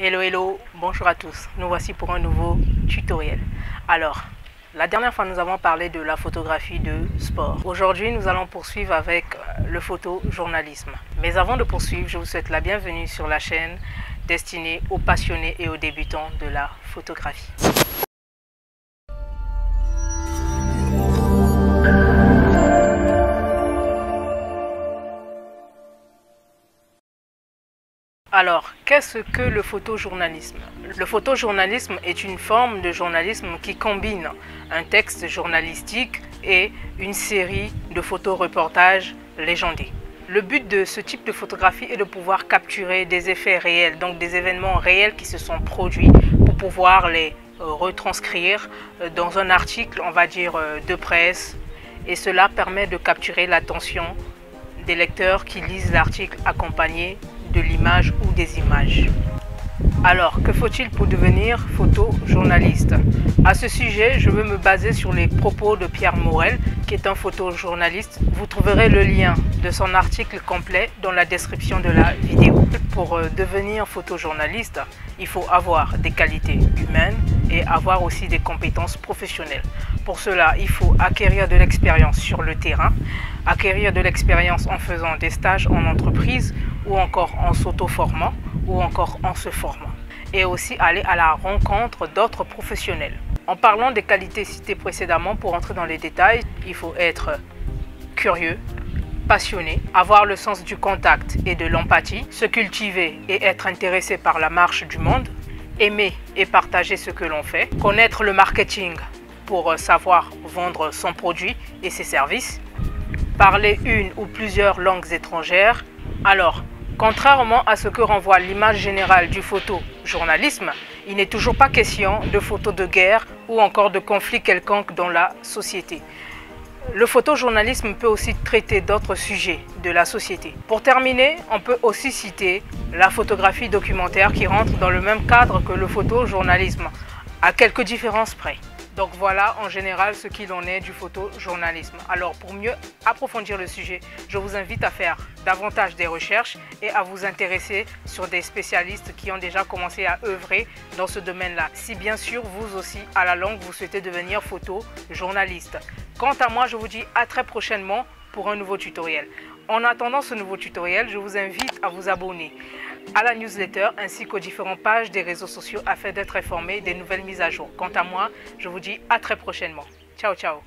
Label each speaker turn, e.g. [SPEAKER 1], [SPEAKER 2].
[SPEAKER 1] Hello, bonjour à tous. Nous voici pour un nouveau tutoriel. Alors, la dernière fois nous avons parlé de la photographie de sport. Aujourd'hui, nous allons poursuivre avec le photojournalisme. Mais avant de poursuivre, je vous souhaite la bienvenue sur la chaîne destinée aux passionnés et aux débutants de la photographie. Alors, qu'est-ce que le photojournalisme? Le photojournalisme est une forme de journalisme qui combine un texte journalistique et une série de photoreportages légendés. Le but de ce type de photographie est de pouvoir capturer des effets réels, donc des événements réels qui se sont produits pour pouvoir les retranscrire dans un article, on va dire, de presse. Et cela permet de capturer l'attention des lecteurs qui lisent l'article accompagné de l'image ou des images. Alors, que faut-il pour devenir photojournaliste? À ce sujet, je veux me baser sur les propos de Pierre Morel, qui est un photojournaliste. Vous trouverez le lien de son article complet dans la description de la vidéo. Pour devenir photojournaliste, il faut avoir des qualités humaines et avoir aussi des compétences professionnelles. Pour cela, il faut acquérir de l'expérience sur le terrain, acquérir de l'expérience en faisant des stages en entreprise ou encore en s'auto-formant ou encore en se formant. Et aussi aller à la rencontre d'autres professionnels. En parlant des qualités citées précédemment, pour entrer dans les détails, il faut être curieux, passionné, avoir le sens du contact et de l'empathie, se cultiver et être intéressé par la marche du monde, aimer et partager ce que l'on fait, connaître le marketing pour savoir vendre son produit et ses services, parler une ou plusieurs langues étrangères. Alors, contrairement à ce que renvoie l'image générale du photojournalisme, il n'est toujours pas question de photos de guerre ou encore de conflits quelconques dans la société. Le photojournalisme peut aussi traiter d'autres sujets de la société. Pour terminer, on peut aussi citer la photographie documentaire qui rentre dans le même cadre que le photojournalisme, à quelques différences près. Donc voilà en général ce qu'il en est du photojournalisme. Alors pour mieux approfondir le sujet, je vous invite à faire davantage des recherches et à vous intéresser sur des spécialistes qui ont déjà commencé à œuvrer dans ce domaine-là. Si bien sûr vous aussi à la longue vous souhaitez devenir photojournaliste. Quant à moi, je vous dis à très prochainement pour un nouveau tutoriel. En attendant ce nouveau tutoriel, je vous invite à vous abonner à la newsletter ainsi qu'aux différentes pages des réseaux sociaux afin d'être informé des nouvelles mises à jour. Quant à moi, je vous dis à très prochainement. Ciao, ciao.